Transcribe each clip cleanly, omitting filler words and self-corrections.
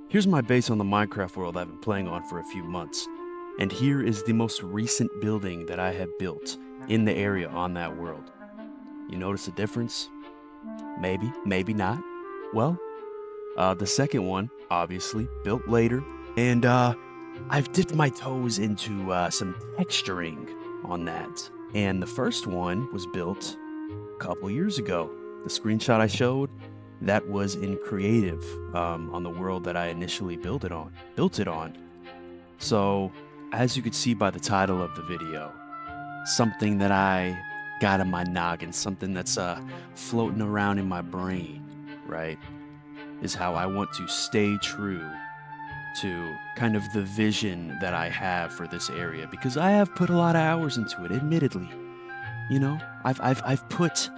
Here's my base on the Minecraft world I've been playing on for a few months, and here is the most recent building that I have built in the area on that world. You notice a difference? Maybe, maybe not. Well, the second one, obviously, built later, and I've dipped my toes into some texturing on that. And the first one was built a couple years ago. The screenshot I showed, that was in creative on the world that I initially built it on. So, as you could see by the title of the video, something that I got in my noggin, something that's floating around in my brain, right, is how I want to stay true to kind of the vision that I have for this area because I have put a lot of hours into it, admittedly. You know, I've put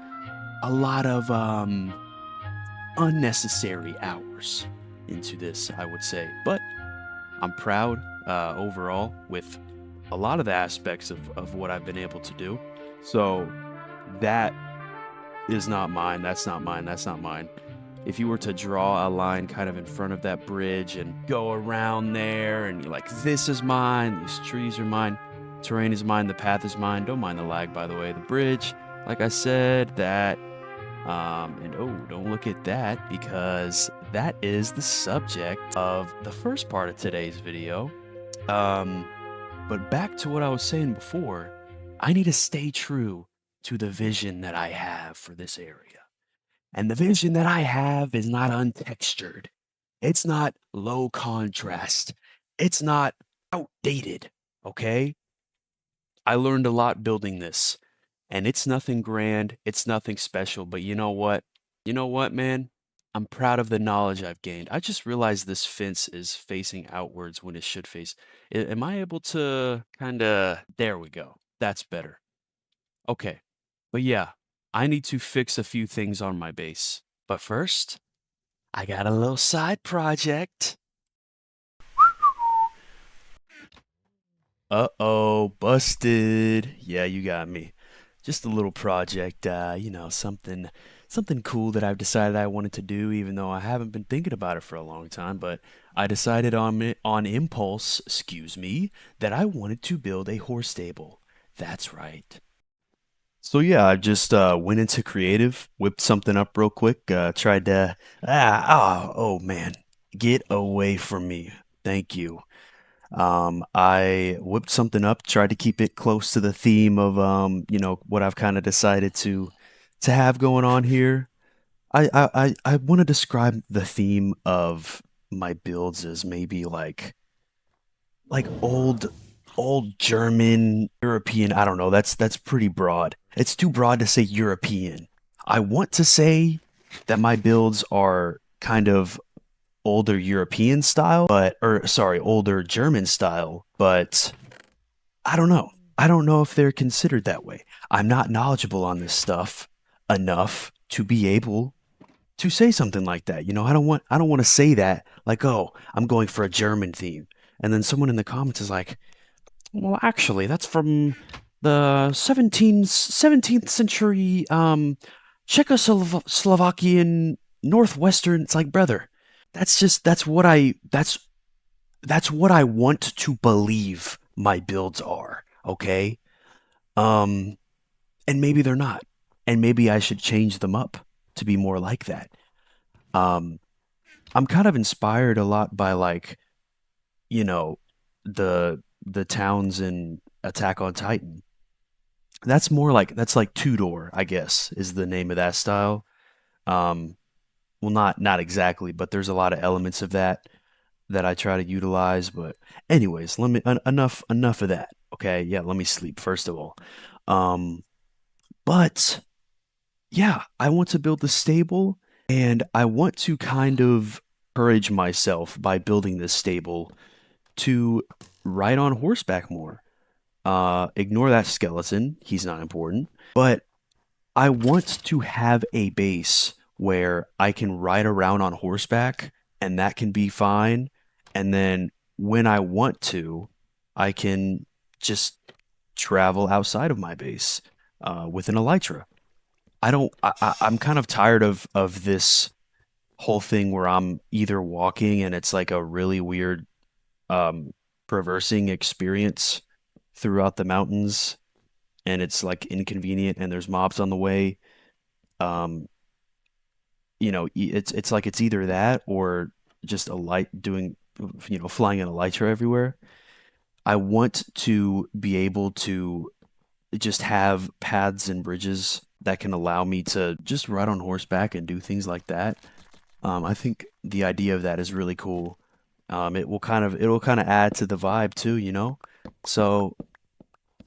a lot of unnecessary hours into this, I would say. But I'm proud overall with a lot of the aspects of what I've been able to do. So that is not mine. That's not mine. That's not mine. If you were to draw a line kind of in front of that bridge and go around there and you're like, this is mine, these trees are mine, terrain is mine, the path is mine. Don't mind the lag, by the way. The bridge, like I said, that and oh, don't look at that because that is the subject of the first part of today's video. Um, but back to what I was saying before, I need to stay true to the vision that I have for this area. And the vision that I have is not untextured. It's not low contrast. It's not outdated. Okay? I learned a lot building this. And it's nothing grand, it's nothing special, but you know what? You know what, man? I'm proud of the knowledge I've gained. I just realized this fence is facing outwards when it should face. Am I able to kind of. There we go. That's better. Okay. But yeah, I need to fix a few things on my base. But first, I got a little side project. Uh-oh, busted. Yeah, you got me. Just a little project, something cool that I've decided I wanted to do, even though I haven't been thinking about it for a long time. But I decided on impulse, excuse me, that I wanted to build a horse stable. That's right. So yeah, I just went into creative, whipped something up real quick, tried to oh man, get away from me. Thank you. I whipped something up, tried to keep it close to the theme of what I've kind of decided to have going on here. I want to describe the theme of my builds as maybe like old German, European. I don't know. That's pretty broad. It's too broad to say European. I want to say that my builds are kind of older European style, but or sorry, older German style, but I don't know. I don't know if they're considered that way. I'm not knowledgeable on this stuff enough to be able to say something like that. You know, I don't want to say that like, "Oh, I'm going for a German theme." And then someone in the comments is like, "Well, actually, that's from the 17th century Czechoslovakian Northwestern." It's like, brother, that's what I want to believe my builds are, okay? Um, and maybe they're not. And maybe I should change them up to be more like that. Um, I'm kind of inspired a lot by you know, the towns in Attack on Titan. That's like Tudor, I guess, is the name of that style. Um, well, not exactly, but there's a lot of elements of that I try to utilize. But anyways, enough of that. Okay, yeah, let me sleep first of all. Um, but yeah, I want to build the stable, and I want to kind of encourage myself by building this stable to ride on horseback more. Ignore that skeleton; he's not important. But I want to have a base where I can ride around on horseback and that can be fine. And then when I want to, I can just travel outside of my base with an elytra. I don't. I'm kind of tired of this. whole thing where I'm either walking and it's like a really weird um traversing experience throughout the mountains and it's like inconvenient and there's mobs on the way. Um, it's like it's either that or just a light doing, flying an elytra everywhere. I want to be able to just have paths and bridges that can allow me to just ride on horseback and do things like that. I think the idea of that is really cool. It'll kind of add to the vibe too, you know? So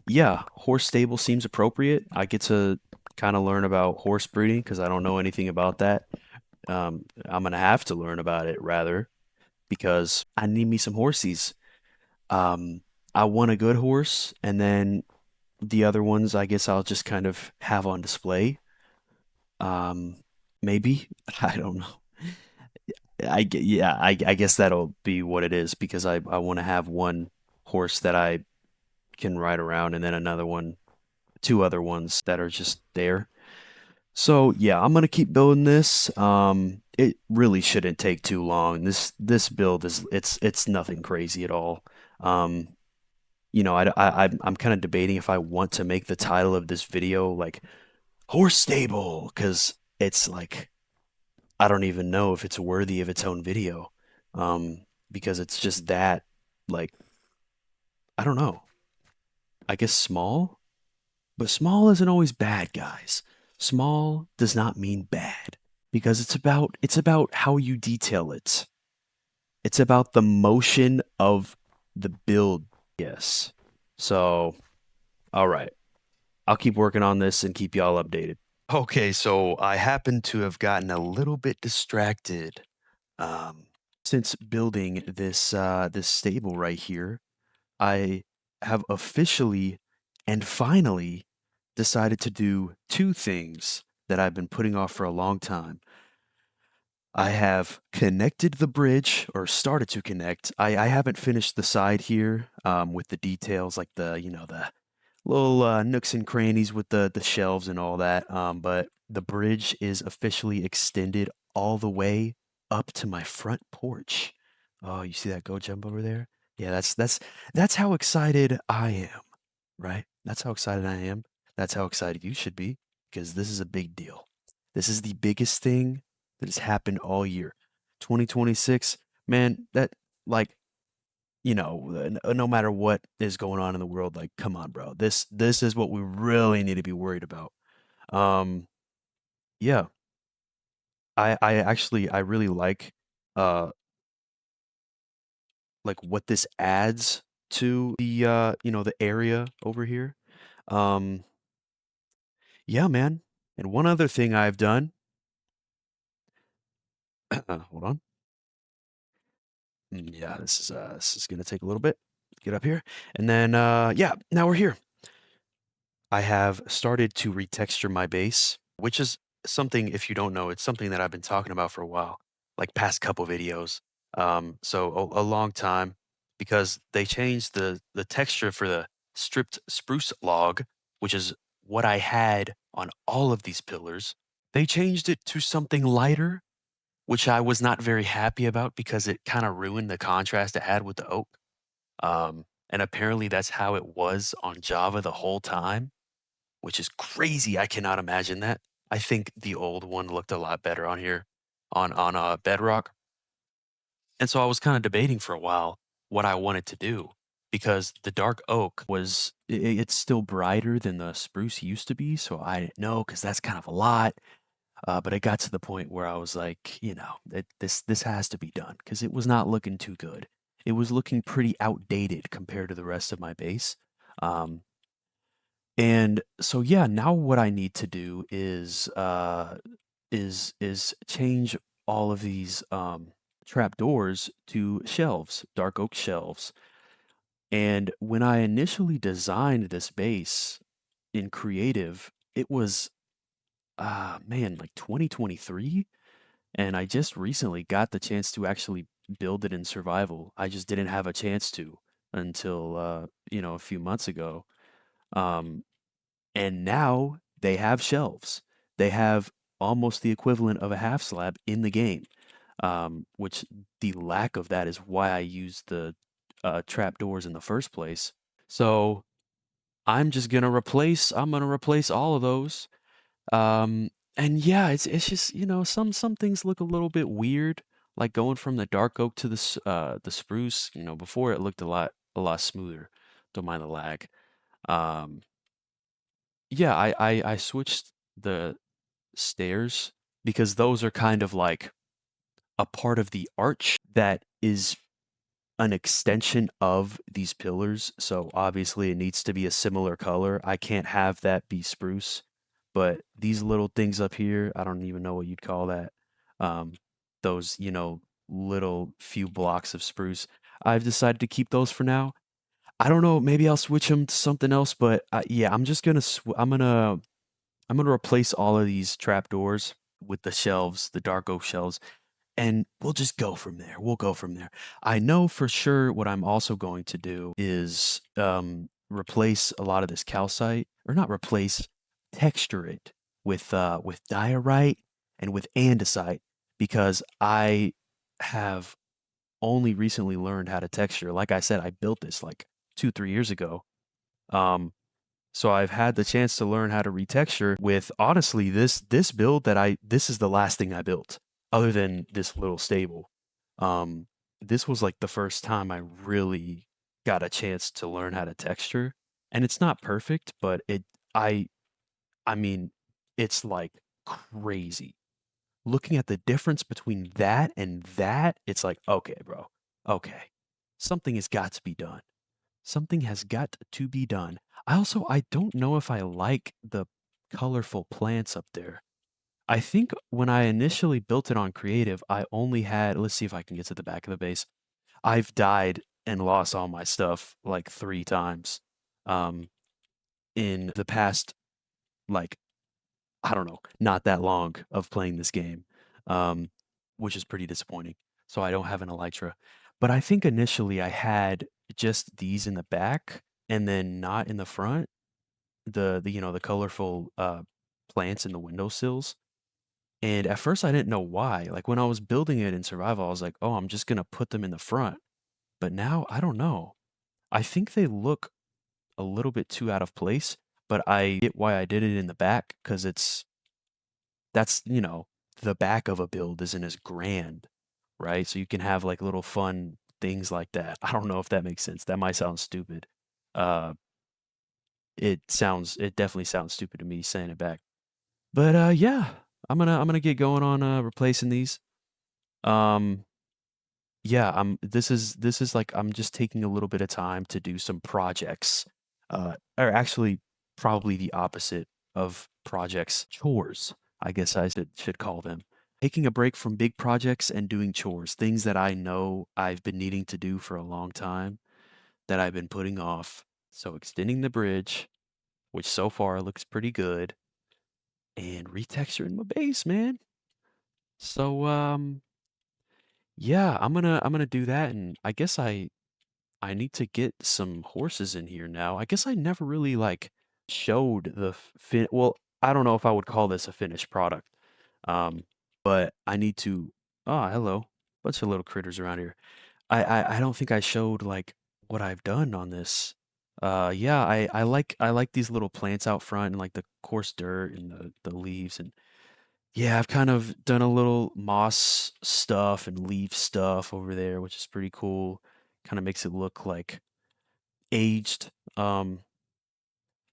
yeah, horse stable seems appropriate. I get to kind of learn about horse breeding because I don't know anything about that. I'm gonna have to learn about it rather because I need me some horsies. Um, I want a good horse, and then the other ones, I guess I'll just kind of have on display. Um, maybe I don't know. I guess that'll be what it is because I want to have one horse that I can ride around, and then another one, two other ones that are just there. So yeah, I'm gonna keep building this. It really shouldn't take too long. This build is it's nothing crazy at all. Um, I'm kind of debating if I want to make the title of this video like horse stable because it's like I don't even know if it's worthy of its own video. Because it's just that like I don't know. I guess small, but small isn't always bad, guys. Small does not mean bad because it's about how you detail it. It's about the motion of the build. Yes. So, all right. I'll keep working on this and keep y'all updated. Okay, so I happen to have gotten a little bit distracted um, since building this stable right here. I have officially and finally decided to do two things that I've been putting off for a long time. I have connected the bridge or started to connect. I haven't finished the side here with the details like the little nooks and crannies with the shelves and all that. But the bridge is officially extended all the way up to my front porch. Oh, you see that go jump over there? Yeah, that's how excited I am, right? That's how excited I am. That's how excited you should be because this is a big deal. This is the biggest thing that has happened all year. 2026, man, that like no matter what is going on in the world, like, come on, bro. This is what we really need to be worried about. Um, yeah, I actually I really uh like what this adds to the area over here. Um, yeah, man. And one other thing I've done, hold on. Yeah, this is gonna take a little bit. Get up here. And then yeah, now we're here. I have started to retexture my base, which is something, if you don't know, it's something that I've been talking about for a while, like past couple videos. So a long time because they changed the texture for the stripped spruce log, which is what I had on all of these pillars. They changed it to something lighter, which I was not very happy about because it kind of ruined the contrast it had with the oak. And apparently that's how it was on Java the whole time, which is crazy. I cannot imagine that. I think the old one looked a lot better on here on Bedrock. And so I was kind of debating for a while what I wanted to do because the dark oak it's still brighter than the spruce used to be, so I didn't know because that's kind of a lot. But it got to the point where I was like, this has to be done because it was not looking too good. It was looking pretty outdated compared to the rest of my base. Um, and so yeah, now what I need to do is change all of these trap doors to shelves, dark oak shelves. And when I initially designed this base in creative, it was man, like 2023, and I just recently got the chance to actually build it in survival. I just didn't have a chance to until a few months ago. Um And now they have shelves. They have almost the equivalent of a half slab in the game. which the lack of that is why I use the trap doors in the first place. So I'm gonna replace all of those. Um, and yeah, it's just, some things look a little bit weird, like going from the dark oak to the spruce. Before it looked a lot smoother. Don't mind the lag. Um, yeah, I switched the stairs because those are kind of like a part of the arch that is an extension of these pillars. So obviously it needs to be a similar color. I can't have that be spruce, but these little things up here, I don't even know what you'd call that. Um, those, little few blocks of spruce. I've decided to keep those for now. I don't know, maybe I'll switch them to something else, but yeah, I'm gonna replace all of these trapdoors with the shelves, the dark oak shelves, and we'll just go from there. We'll go from there. I know for sure what I'm also going to do is replace a lot of this calcite, or not replace, texture it with diorite and with andesite because I have only recently learned how to texture. Like I said, I built this like 2, 3 years ago. Um, so I've had the chance to learn how to retexture with honestly this build this is the last thing I built other than this little stable. Um this was like the first time I really got a chance to learn how to texture. And it's not perfect, but I I mean it's like crazy. Looking at the difference between that and that, it's like, okay, bro. Okay. Something has got to be done. Something has got to be done. I don't know if I like the colorful plants up there. I think when I initially built it on creative, I only had, let's see if I can get to the back of the base. I've died and lost all my stuff like 3 times um in the past, like, I don't know, not that long of playing this game. Um which is pretty disappointing. So I don't have an elytra. But I think initially I had just these in the back and then not in the front, the colorful plants in the windowsills. And at first I didn't know why. Like when I was building it in survival, I was like, "Oh, I'm just going to put them in the front." But now I don't know. I think they look a little bit too out of place, but I get why I did it in the back cuz that's, the back of a build isn't as grand, right? So you can have like little fun things like that. I don't know if that makes sense. That might sound stupid. Uh it definitely sounds stupid to me saying it back. But yeah, I'm gonna get going on replacing these. Um yeah, this is like I'm just taking a little bit of time to do some projects. Or actually probably the opposite of projects, chores, I guess I should call them. Taking a break from big projects and doing chores, things that I know I've been needing to do for a long time that I've been putting off. So extending the bridge, which so far looks pretty good, and retexturing my base, man. So yeah, I'm gonna do that, and I guess I need to get some horses in here now. I guess I never really like showed the well, I don't know if I would call this a finished product. Um, but I need to hello. Bunch of little critters around here. I don't think I showed like what I've done on this. Yeah, I like these little plants out front and like the coarse dirt and the leaves, and yeah, I've kind of done a little moss stuff and leaf stuff over there, which is pretty cool. Kind of makes it look like aged.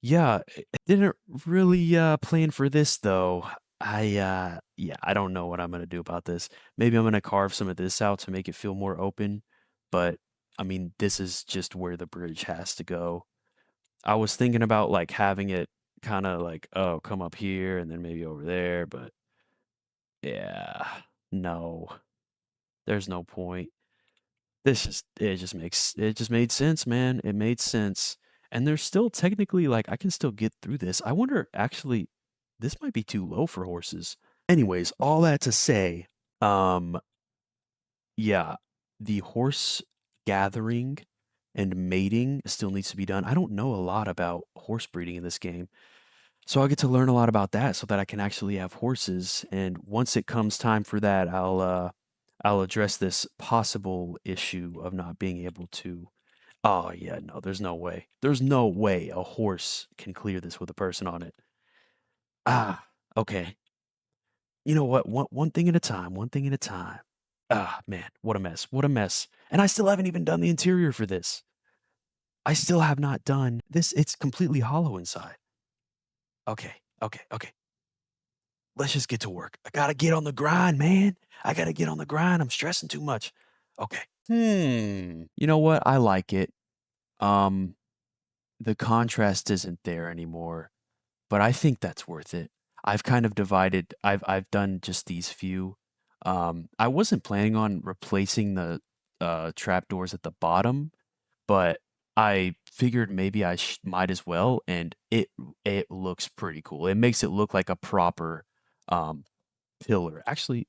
Yeah, I didn't really plan for this though. Yeah, I don't know what I'm gonna do about this. Maybe I'm gonna carve some of this out to make it feel more open, but I mean, this is just where the bridge has to go. I was thinking about like having it kind of like, oh, come up here and then maybe over there, but yeah, no, there's no point. It just made sense, man. It made sense. And there's still technically like I can still get through this. I wonder actually this might be too low for horses. Anyways, all that to say, um yeah, the horse gathering and mating still needs to be done. I don't know a lot about horse breeding in this game. So I get to learn a lot about that so that I can actually have horses. And once it comes time for that, I'll address this possible issue of not being able to. Oh, yeah, no, there's no way. There's no way a horse can clear this with a person on it. Ah, okay. You know what? One thing at a time, one thing at a time. Ah, man, what a mess. What a mess. And I still haven't even done the interior for this. I still have not done this. It's completely hollow inside. Okay, okay, okay. Let's just get to work. I gotta get on the grind, man. I gotta get on the grind. I'm stressing too much. Okay. You know what? I like it. Um, the contrast isn't there anymore, but I think that's worth it. I've kind of divided. I've done just these few. I wasn't planning on replacing the trapdoors at the bottom, but I figured maybe might as well, and it looks pretty cool. It makes it look like a proper um pillar. Actually,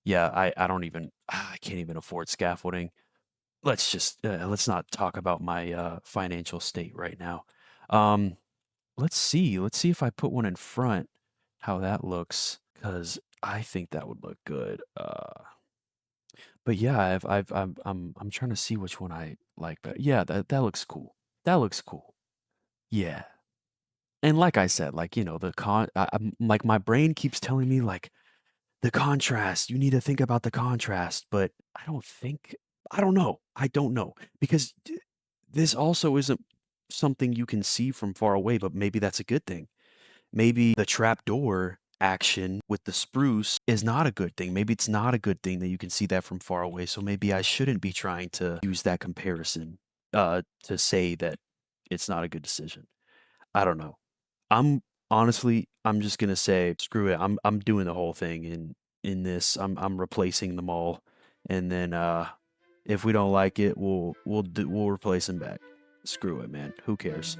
yeah, I don't even I can't even afford scaffolding. Let's not talk about my financial state right now. Um, let's see. Let's see if I put one in front, how that looks, because I think that would look good. But yeah, I'm trying to see which one I like better. Yeah, that looks cool. That looks cool. Yeah. And like I said, like, like my brain keeps telling me like the contrast, you need to think about the contrast, but I don't know. I don't know because this also isn't something you can see from far away, but maybe that's a good thing. Maybe the trapdoor action with the spruce is not a good thing. Maybe it's not a good thing that you can see that from far away. So maybe I shouldn't be trying to use that comparison to say that it's not a good decision. I don't know. I'm honestly, I'm just gonna say screw it. I'm doing the whole thing in this. I'm replacing them all, and then if we don't like it, we'll replace them back. Screw it, man. Who cares?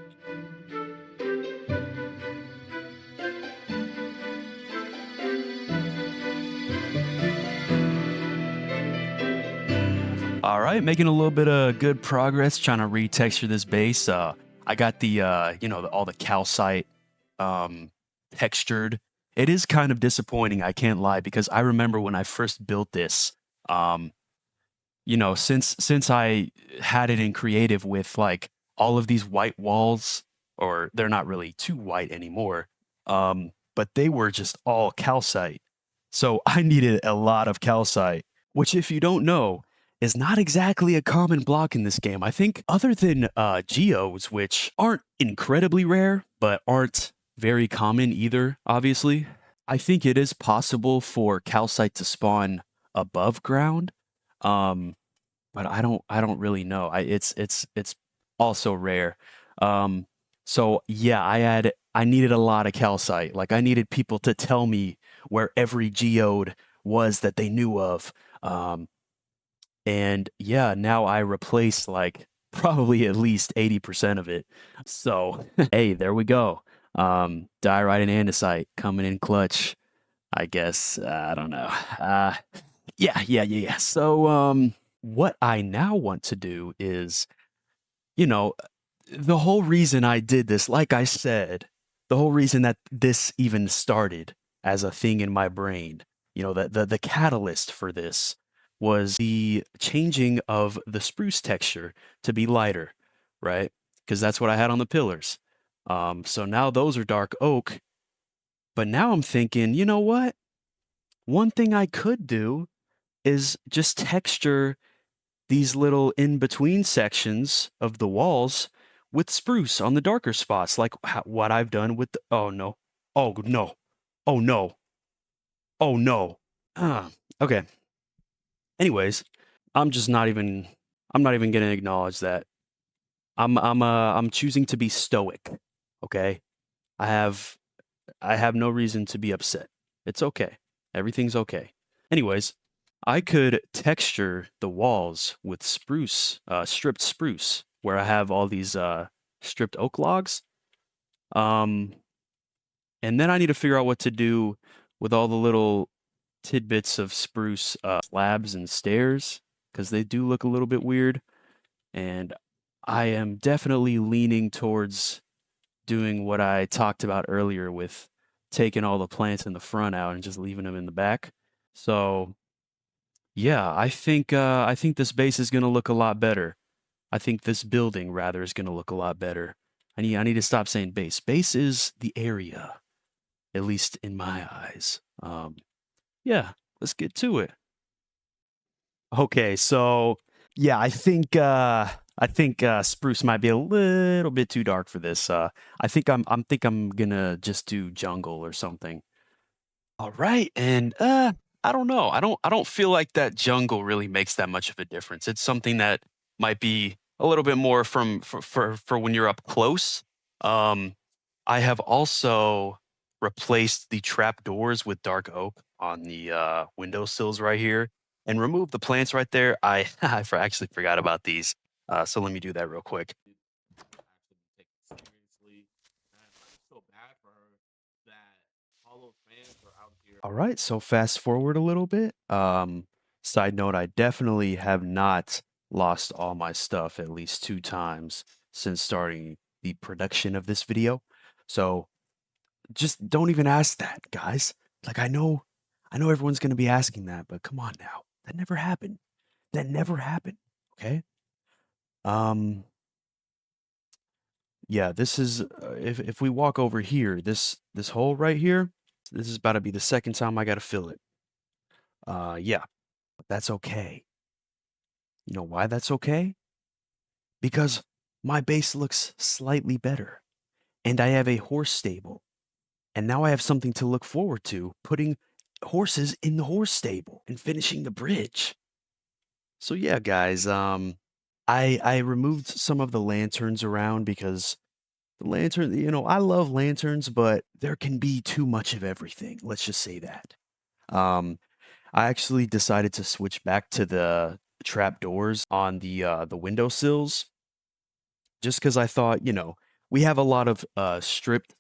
All right, making a little bit of good progress trying to retexture this base. I got the all the calcite um textured. It is kind of disappointing, I can't lie, because I remember when I first built this, um, since I had it in creative with like all of these white walls, or they're not really too white anymore, but they were just all calcite. So I needed a lot of calcite, which, if you don't know, is not exactly a common block in this game. I think other than geodes, which aren't incredibly rare, but aren't very common either, obviously. I think it is possible for calcite to spawn above ground. Um, but I don't really know. It's also rare. Um, so yeah, I needed a lot of calcite. Like I needed people to tell me where every geode was that they knew of. Um, and yeah, now I replaced like probably at least 80% of it. So hey, there we go. Diorite and andesite coming in clutch, I guess. I don't know. Yeah. So, what I now want to do is, you know, the whole reason I did this, like I said, the whole reason that this even started as a thing in my brain, that the catalyst for this was the changing of the spruce texture to be lighter, right? Because that's what I had on the pillars. So now those are dark oak, but now I'm thinking, you know what? One thing I could do is just texture these little in between sections of the walls with spruce on the darker spots, like what I've done with the. Oh no. Oh no. Oh no. Oh no. Ah, okay. Anyways, I'm just not even. I'm not even gonna acknowledge that. I'm choosing to be stoic. Okay. I have I have no reason to be upset. It's okay. Everything's okay. Anyways, I could texture the walls with spruce, stripped spruce, where I have all these stripped oak logs. Um, and then I need to figure out what to do with all the little tidbits of spruce slabs and stairs, because they do look a little bit weird. And I am definitely leaning towards doing what I talked about earlier with taking all the plants in the front out and just leaving them in the back. So Yeah, I think this base is gonna look a lot better. I think this building rather is gonna look a lot better. I need to stop saying base. Base is the area, at least in my eyes. Yeah, let's get to it. Okay, so yeah, I think spruce might be a little bit too dark for this. I think I'm gonna just do jungle or something. All right, and I don't know. I don't feel like that jungle really makes that much of a difference. It's something that might be a little bit more from for when you're up close. Um, I have also replaced the trap doors with dark oak on the windowsills right here, and removed the plants right there. Actually forgot about these, so let me do that real quick. All right, so fast forward a little bit. Side note, I definitely have not lost all my stuff at least 2 times since starting the production of this video. So just don't even ask that, guys. Like I know everyone's gonna be asking that, but come on now. That never happened. That never happened. Okay. Um, yeah, this is if we walk over here, this hole right here, this is about to be the second time I gotta fill it. Yeah, but that's okay. You know why that's okay? Because my base looks slightly better, and I have a horse stable, and now I have something to look forward to, putting horses in the horse stable and finishing the bridge. So yeah, guys, I removed some of the lanterns around because the lantern, you know, I love lanterns, but there can be too much of everything. Let's just say that. Um, I actually decided to switch back to the trap doors on the windowsills just because I thought, you know, we have a lot of stripped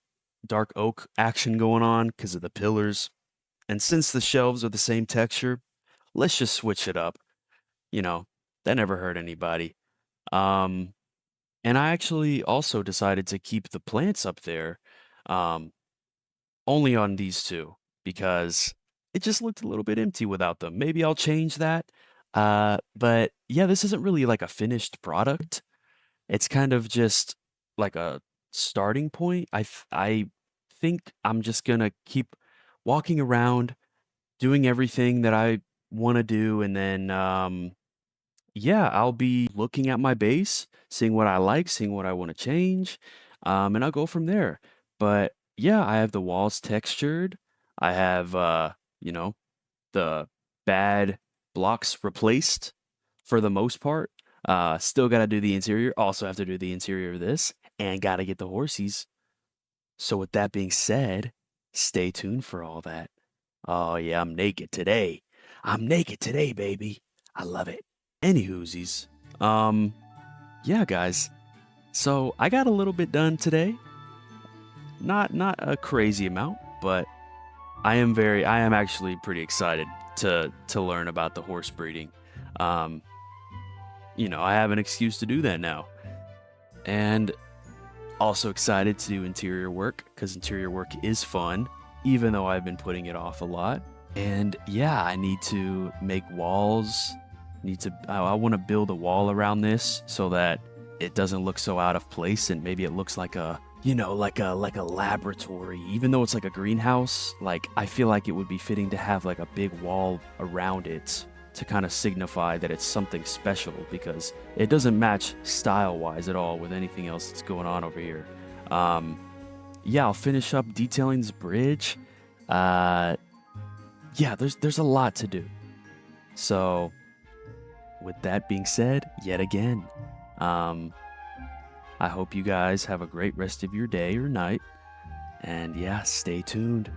dark oak action going on because of the pillars. And since the shelves are the same texture, let's just switch it up. You know, that never hurt anybody. Um, and I actually also decided to keep the plants up there, um, only on these two because it just looked a little bit empty without them. Maybe I'll change that. But yeah, this isn't really like a finished product. It's kind of just like a starting point. I think I'm just gonna keep walking around, doing everything that I want to do, and then yeah, I'll be looking at my base, seeing what I like, seeing what I want to change, and I'll go from there. But yeah, I have the walls textured. I have you know, the bad blocks replaced for the most part. Still got to do the interior. Also have to do the interior of this, and got to get the horsies. So with that being said, stay tuned for all that. Oh yeah, I'm naked today. I'm naked today, baby. I love it. Anywhoosies, um, yeah, guys. So I got a little bit done today. Not a crazy amount, but I am actually pretty excited to learn about the horse breeding. Um, you know, I have an excuse to do that now. And also excited to do interior work because interior work is fun, even though I've been putting it off a lot. And yeah, I need to make walls. I want to build a wall around this so that it doesn't look so out of place and maybe it looks like a, you know, like a laboratory. Even though it's like a greenhouse, like I feel like it would be fitting to have like a big wall around it to kind of signify that it's something special because it doesn't match style wise at all with anything else that's going on over here. Um, yeah, I'll finish up detailing this bridge. Uh, yeah, there's a lot to do. So, with that being said, yet again, um, I hope you guys have a great rest of your day or night. And yeah, stay tuned.